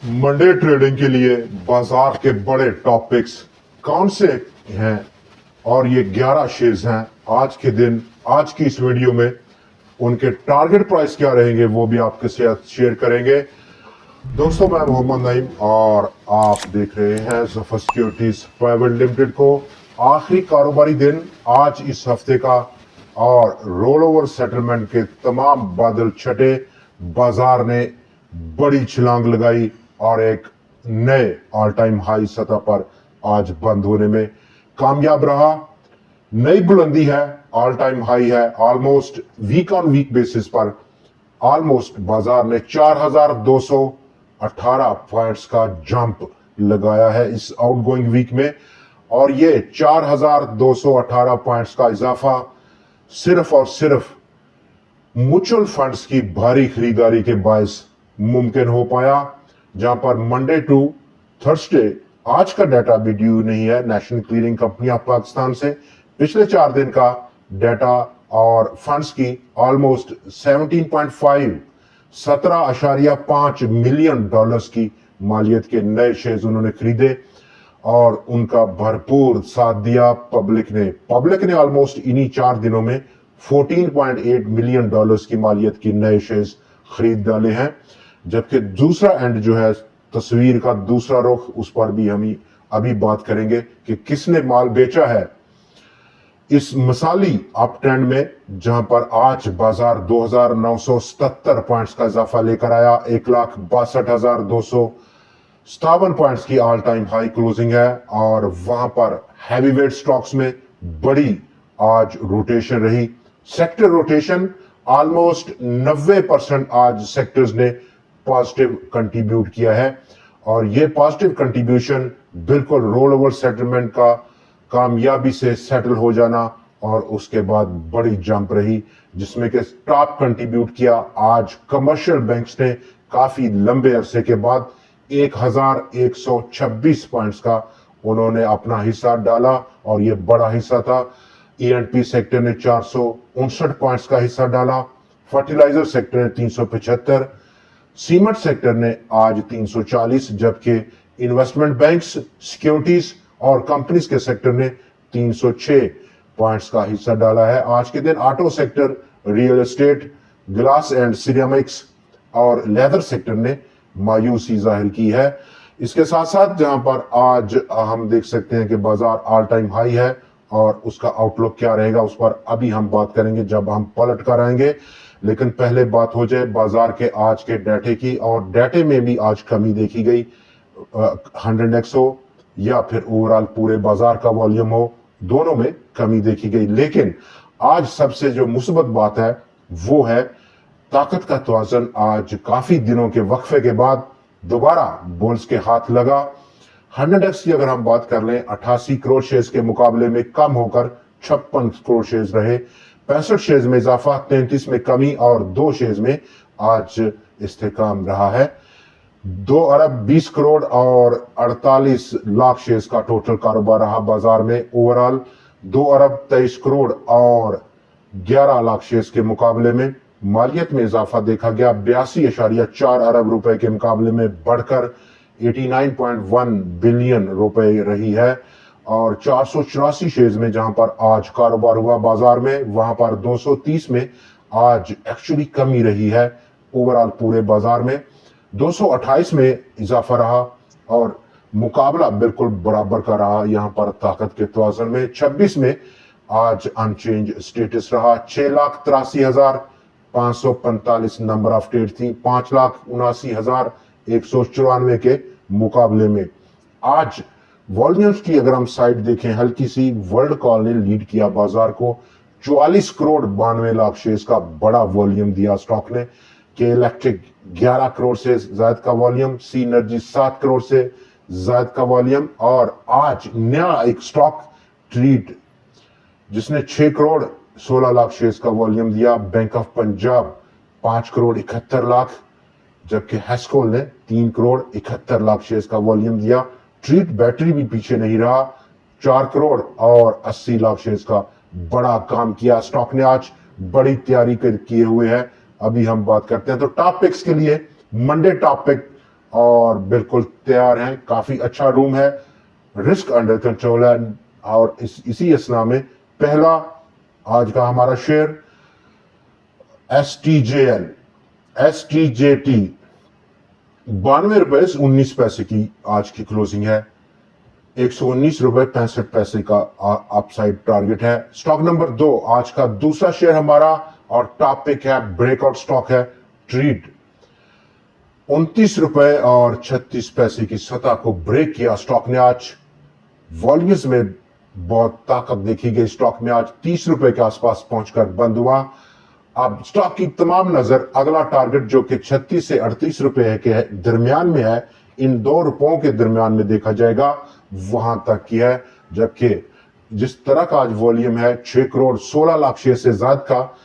Monday trading के लिए बाजार के बड़े टॉपिक्स कौन से हैं और ये 11 शेयर्स हैं आज के दिन। आज की इस वीडियो में उनके टारगेट प्राइस क्या रहेंगे वो भी आपके साथ शेयर करेंगे। दोस्तों, मैं मोहम्मद नईम और आप देख रहे हैं जफर सिक्योरिटीज प्राइवेट लिमिटेड को। आखिरी कारोबारी दिन आज इस हफ्ते का और रोल ओवर सेटलमेंट के तमाम बादल छटे। बाजार ने बड़ी छलांग लगाई और एक नए ऑल टाइम हाई सतह पर आज बंद होने में कामयाब रहा। नई बुलंदी है, ऑल टाइम हाई है। Almost week on week basis पर ऑलमोस्ट बाजार ने 4218 पॉइंट्स का जंप लगाया है इस आउटगोइंग वीक में, और ये 4218 पॉइंट्स का इजाफा सिर्फ और सिर्फ म्यूचुअल फंड्स की भारी खरीदारी के बायस मुमकिन हो पाया। जहां पर मंडे टू थर्सडे आज का डाटा भी ड्यू नहीं है national clearing company of Pakistan से। पिछले 4 दिन का डाटा और फंड्स की ऑलमोस्ट 17.5 मिलियन डॉलर्स की मालियत के नए शेयर्स उन्होंने खरीदे और उनका भरपूर साथ दिया पब्लिक ने ऑलमोस्ट इन्हीं 4 दिनों में 14.8 मिलियन डॉलर्स की मालियत की नए शेयर्स खरीद डाले हैं। जबकि दूसरा एंड जो है तस्वीर का दूसरा रुख, उस पर भी हम अभी बात करेंगे कि किसने माल बेचा है इस मिसाली अप ट्रेंड में, जहां पर आज बाजार 2977 पॉइंट्स का इजाफा लेकर आया। 1,62,257 पॉइंट्स की ऑल टाइम हाई क्लोजिंग है और वहां पर हैवीवेट स्टॉक्स में बड़ी आज रोटेशन रही। सेक्टर रोटेशन ऑलमोस्ट 90% आज सेक्टर्स ने पॉजिटिव कंट्रीब्यूट किया है और ये पॉजिटिव कंट्रीब्यूशन बिल्कुल रोल ओवर सेटलमेंट का कामयाबी से सेटल हो जाना और उसके बाद बड़ी जंप रही, जिसमें कि टॉप कंट्रीब्यूट किया आज कमर्शियल बैंक्स ने काफी लंबे अरसे के बाद 1126 पॉइंट्स का उन्होंने अपना हिस्सा डाला और ये बड़ा हिस्सा था। E&P सेक्टर ने 459 पॉइंट्स का हिस्सा डाला, फर्टिलाइजर सेक्टर ने 375, सीमेंट सेक्टर ने आज 340, जबकि इन्वेस्टमेंट बैंक्स, सिक्योरिटीज और कंपनीज के सेक्टर ने 306 पॉइंट्स का हिस्सा डाला है। आज के दिन auto sector, real estate, glass and ceramics और लेदर सेक्टर ने मायूसी जाहिर की है। इसके साथ साथ जहां पर आज हम देख सकते हैं कि बाजार ऑल टाइम हाई है और उसका आउटलुक क्या रहेगा उस पर अभी हम बात करेंगे जब हम पलट कर आएंगे। लेकिन पहले बात हो जाए बाजार के आज के डाटे की, और डाटे में भी आज कमी देखी गई। 100x हो या फिर ओवरऑल पूरे बाजार का वॉल्यूम हो, दोनों में कमी देखी गई। लेकिन आज सबसे जो मुस्बत बात है वो है ताकत का तवाज़ुन आज काफी दिनों के वक्फे के बाद दोबारा बुल्स के हाथ लगा। 100x की अगर हम बात कर लें 88 करोड़ शेयर्स के मुकाबले में कम होकर 56 करोड़ शेयर्स रहे। 65 शेयर्स में इजाफा, 33 में कमी और 2 शेयर्स में आज इस्तेकाम रहा है। 2 अरब 20 करोड़ और 48 लाख शेयर्स का टोटल कारोबार रहा बाजार में। ओवरऑल 2 अरब 23 करोड़ और 11 लाख शेयर्स के मुकाबले में मालियत में इजाफा देखा गया। 82.4 अरब रुपए के मुकाबले में बढ़कर 89.1 बिलियन रुपए रही है। और 484 शेयर्स में जहां पर आज कारोबार हुआ बाजार में, वहां पर 230 में आज एक्चुअली कमी रही है ओवरऑल पूरे बाजार में। 228 में इजाफा रहा और मुकाबला बिल्कुल बराबर का रहा यहां पर ताकत के तवाज़ुन में। 26 में आज अनचेंज स्टेटस रहा। 6,83,545 नंबर ऑफ ट्रेड थी 5,79,194 के मुकाबले में। आज वॉल्यूम्स की अगर हम साइड देखें हल्की सी, वर्ल्ड कॉल ने लीड किया बाजार को। 44 करोड़ 92 लाख शेयर्स का बड़ा वॉल्यूम दिया स्टॉक ने। के इलेक्ट्रिक 11 करोड़ से ज्यादा का वॉल्यूम, सी एनर्जी 7 करोड़ से ज्यादा का वॉल्यूम, और आज नया एक स्टॉक ट्रीट जिसने 6 करोड़ 16 लाख शेयर्स का वॉल्यूम दिया। बैंक ऑफ पंजाब 5 करोड़ 71 लाख, जबकि हेस्कोल ने 3 करोड़ 71 लाख शेयर्स का वॉल्यूम दिया। ट्रीट बैटरी भी पीछे नहीं रहा, 4 करोड़ और 80 लाख शेयर्स का बड़ा काम किया। स्टॉक ने आज बड़ी तैयारी किए हुए है, अभी हम बात करते हैं। तो टॉप पिक्स के लिए मंडे टॉप पिक और बिल्कुल तैयार हैं। काफी अच्छा रूम है, रिस्क अंडर कंट्रोल है। और इसी असना में पहला आज का हमारा शेयर STJT 92 रुपए 19 पैसे की आज की क्लोजिंग है। 119 रुपए 65 पैसे का अपसाइड टारगेट है। स्टॉक नंबर 2 आज का दूसरा शेयर हमारा और टॉप पिक है, ब्रेकआउट स्टॉक है ट्रीट। 29 रुपए 36 पैसे की सतह को ब्रेक किया स्टॉक ने आज। वॉल्यूम्स में बहुत ताकत देखी गई, स्टॉक में आज 30 रुपए के आसपास पहुंचकर बंद हुआ। अब स्टॉक की तमाम नजर अगला टारगेट जो कि 36 से 38 रुपए के दरमियान में है, इन 2 रुपयों के दरमियान में देखा जाएगा, वहां तक की है। जबकि जिस तरह का आज वॉल्यूम है 6 करोड़ 16 लाख शेयर से ज्यादा का,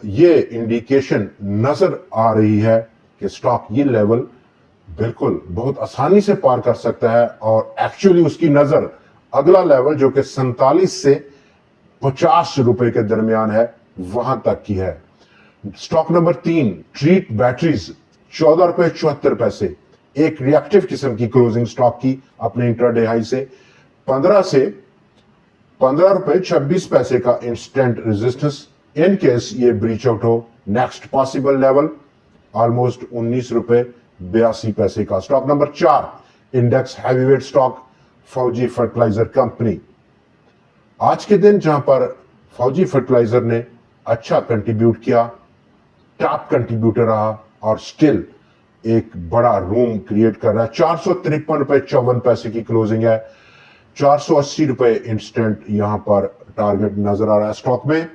ये इंडिकेशन नजर आ रही है कि स्टॉक ये लेवल बिल्कुल बहुत आसानी से पार कर सकता है। और एक्चुअली उसकी नजर अगला लेवल जो कि 47 से 50 रुपए के दरमियान है, वहां तक की है। स्टॉक नंबर 3 ट्रीट बैटरीज 14 रुपए 74 पैसे, एक रिएक्टिव किस्म की क्लोजिंग स्टॉक की अपने इंट्राडे हाई से। 15 से 15 रुपए 26 पैसे का इंस्टेंट रेजिस्टेंस, इन केस ये ब्रीच आउट हो। नेक्स्ट पॉसिबल लेवल ऑलमोस्ट 19 रुपए 82 पैसे का। Stock number 4 index heavyweight stock फौजी फर्टिलाइजर कंपनी। आज के दिन जहां पर फौजी फर्टिलाइजर ने अच्छा कंट्रीब्यूट किया, टॉप कंट्रीब्यूटर रहा और स्टिल एक बड़ा रूम क्रिएट कर रहा है। 453 रुपए 54 पैसे की क्लोजिंग है। 480 रुपए इंस्टेंट यहां पर टारगेट नजर आ रहा है स्टॉक में।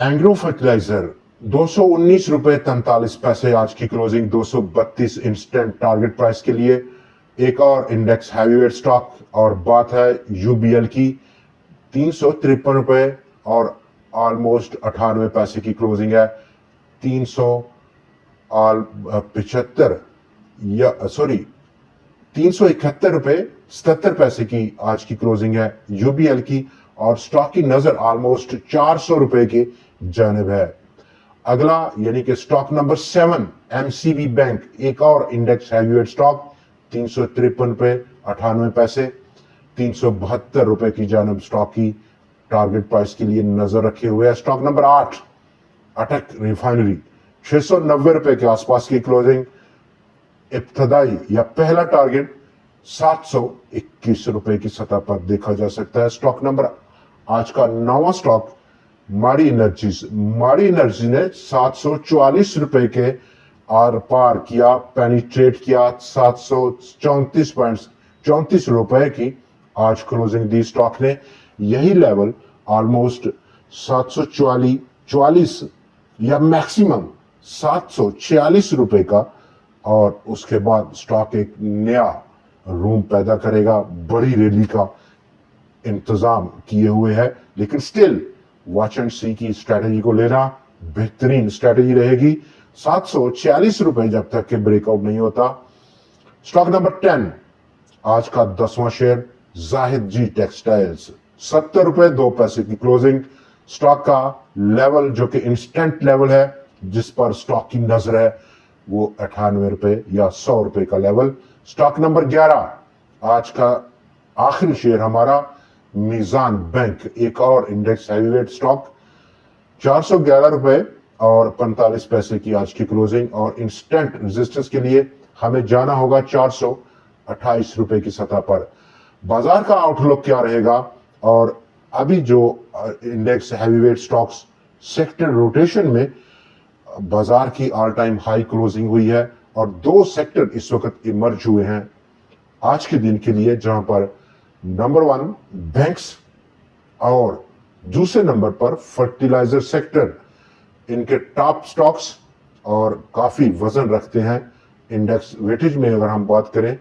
एंग्रो फर्टिलाइजर 219 रुपए 43 पैसे आज की क्लोजिंग, 232 इंस्टेंट टारगेट प्राइस के लिए। एक और इंडेक्स हैवीवेट स्टॉक और बात है यूबीएल की। 353 रुपए और ऑलमोस्ट 98 पैसे की क्लोजिंग है। 371 रुपए 77 पैसे की आज की क्लोजिंग है यूबीएल की। और स्टॉक की नजर ऑलमोस्ट 400 रुपए के जानिब है। अगला यानी कि स्टॉक नंबर 7 एमसीबी बैंक, एक और इंडेक्स हैवीवेट स्टॉक। 353 रुपए 98 पैसे, 372 रुपए की जानिब स्टॉक की टारगेट प्राइस के लिए नजर रखे हुए है। स्टॉक नंबर 8 अटक रिफाइनरी 690 रुपए के आसपास की क्लोजिंग। इब्तदाई या पहला टारगेट 721 रुपए की सतह पर देखा जा सकता है। स्टॉक नंबर आज का 9वां स्टॉक माड़ी एनर्जी ने 744 रुपए के आर पार किया, पेनिट्रेट किया। 734.34 रुपए की आज क्लोजिंग दी स्टॉक ने। यही लेवल ऑलमोस्ट 744 या मैक्सिमम 746 रुपए का, और उसके बाद स्टॉक एक नया रूम पैदा करेगा। बड़ी रैली का इंतजाम किए हुए है, लेकिन स्टिल वॉच एंड सी की स्ट्रेटेजी को लेना बेहतरीन स्ट्रेटेजी रहेगी। 746 रुपए जब तक के ब्रेकआउट नहीं होता। स्टॉक नंबर 10 आज का 10वां शेयर जाहिद जी टेक्सटाइल्स 70 रुपए 2 पैसे की क्लोजिंग। स्टॉक का लेवल जो कि इंस्टेंट लेवल है, जिस पर स्टॉक की नजर है, वो 98 रुपए या 100 रुपए का लेवल। स्टॉक नंबर 11 आज का आखिरी शेयर हमारा मीजान बैंक, एक और इंडेक्स हैवीवेट स्टॉक। 411 रुपए और 45 पैसे की आज की क्लोजिंग। और इंस्टेंट रेजिस्टेंस के लिए हमें जाना होगा 428 रुपए की सतह पर। बाजार का आउटलुक क्या रहेगा, और अभी जो index heavyweight stocks sector rotation में बाजार की ऑल टाइम हाई क्लोजिंग हुई है, और 2 सेक्टर इस वक्त इमर्ज हुए हैं आज के दिन के लिए, जहां पर नंबर 1 बैंक्स और दूसरे नंबर पर फर्टिलाइजर सेक्टर। इनके टॉप स्टॉक्स और काफी वजन रखते हैं इंडेक्स वेटेज में। अगर हम बात करें,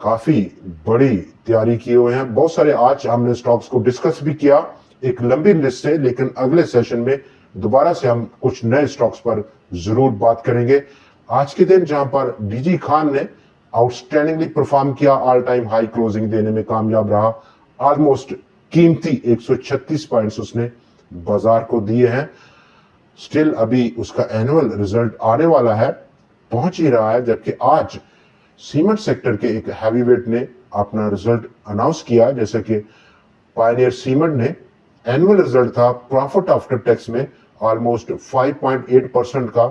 काफी बड़ी तैयारी किए हुए हैं। बहुत सारे आज हमने स्टॉक्स को डिस्कस भी किया एक लंबी लिस्ट से, लेकिन अगले सेशन में दोबारा से हम कुछ नए स्टॉक्स पर जरूर बात करेंगे। आज के दिन जहां पर डीजी खान ने आउटस्टैंडिंगली परफॉर्म किया, ऑल टाइम हाई क्लोजिंग देने में कामयाब रहा। ऑलमोस्ट कीमती 136 पॉइंट्स उसने बाजार को दिए हैं। स्टिल अभी उसका एनुअल रिजल्ट आने वाला है पहुंच ही रहा है। जबकि आज सीमेंट सेक्टर के एक हैवीवेट ने अपना रिजल्ट अनाउंस किया, जैसे कि पायनियर सीमेंट ने एनुअल रिजल्ट था प्रॉफिट आफ्टर टैक्स में ऑलमोस्ट 5.8% का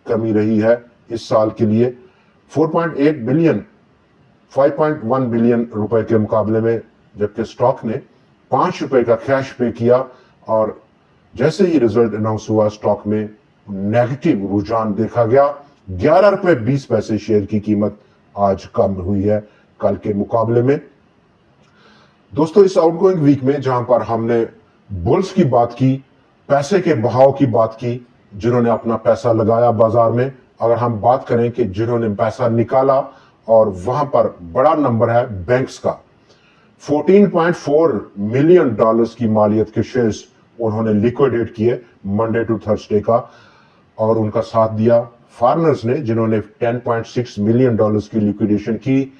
कमी रही है इस साल के लिए। 4.8 बिलियन 5.1 बिलियन रुपए के मुकाबले में, जबकि स्टॉक ने 5 रुपए का कैश पे किया। और जैसे ही रिजल्ट अनाउंस हुआ स्टॉक में नेगेटिव रुझान देखा गया। 11 रुपए 20 पैसे शेयर की कीमत आज कम हुई है कल के मुकाबले में। दोस्तों, इस आउटगोइंग वीक में जहां पर हमने बुल्स की बात की, पैसे के बहाव की बात की, जिन्होंने अपना पैसा लगाया बाजार में, अगर हम बात करें कि जिन्होंने पैसा निकाला, और वहां पर बड़ा नंबर है बैंक्स का। 14.4 मिलियन डॉलर्स की मालियत के शेयर्स उन्होंने लिक्विडेट किए मंडे टू थर्सडे का, और उनका साथ दिया फार्मर्स ने, जिन्होंने 10.6 मिलियन डॉलर्स की लिक्विडेशन की।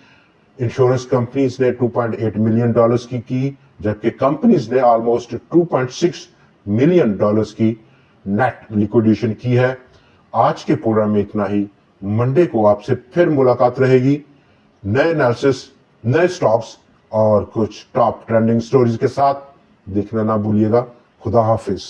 इंश्योरेंस कंपनीज ने 2.8 मिलियन डॉलर्स की, जबकि कंपनीज ने ऑलमोस्ट 2.6 मिलियन डॉलर्स की नेट लिक्विडेशन की है। आज के प्रोग्राम में इतना ही। मंडे को आपसे फिर मुलाकात रहेगी नए एनालिसिस, नए स्टॉक्स और कुछ टॉप ट्रेंडिंग स्टोरीज के साथ। देखना ना भूलिएगा। खुदा हाफिज।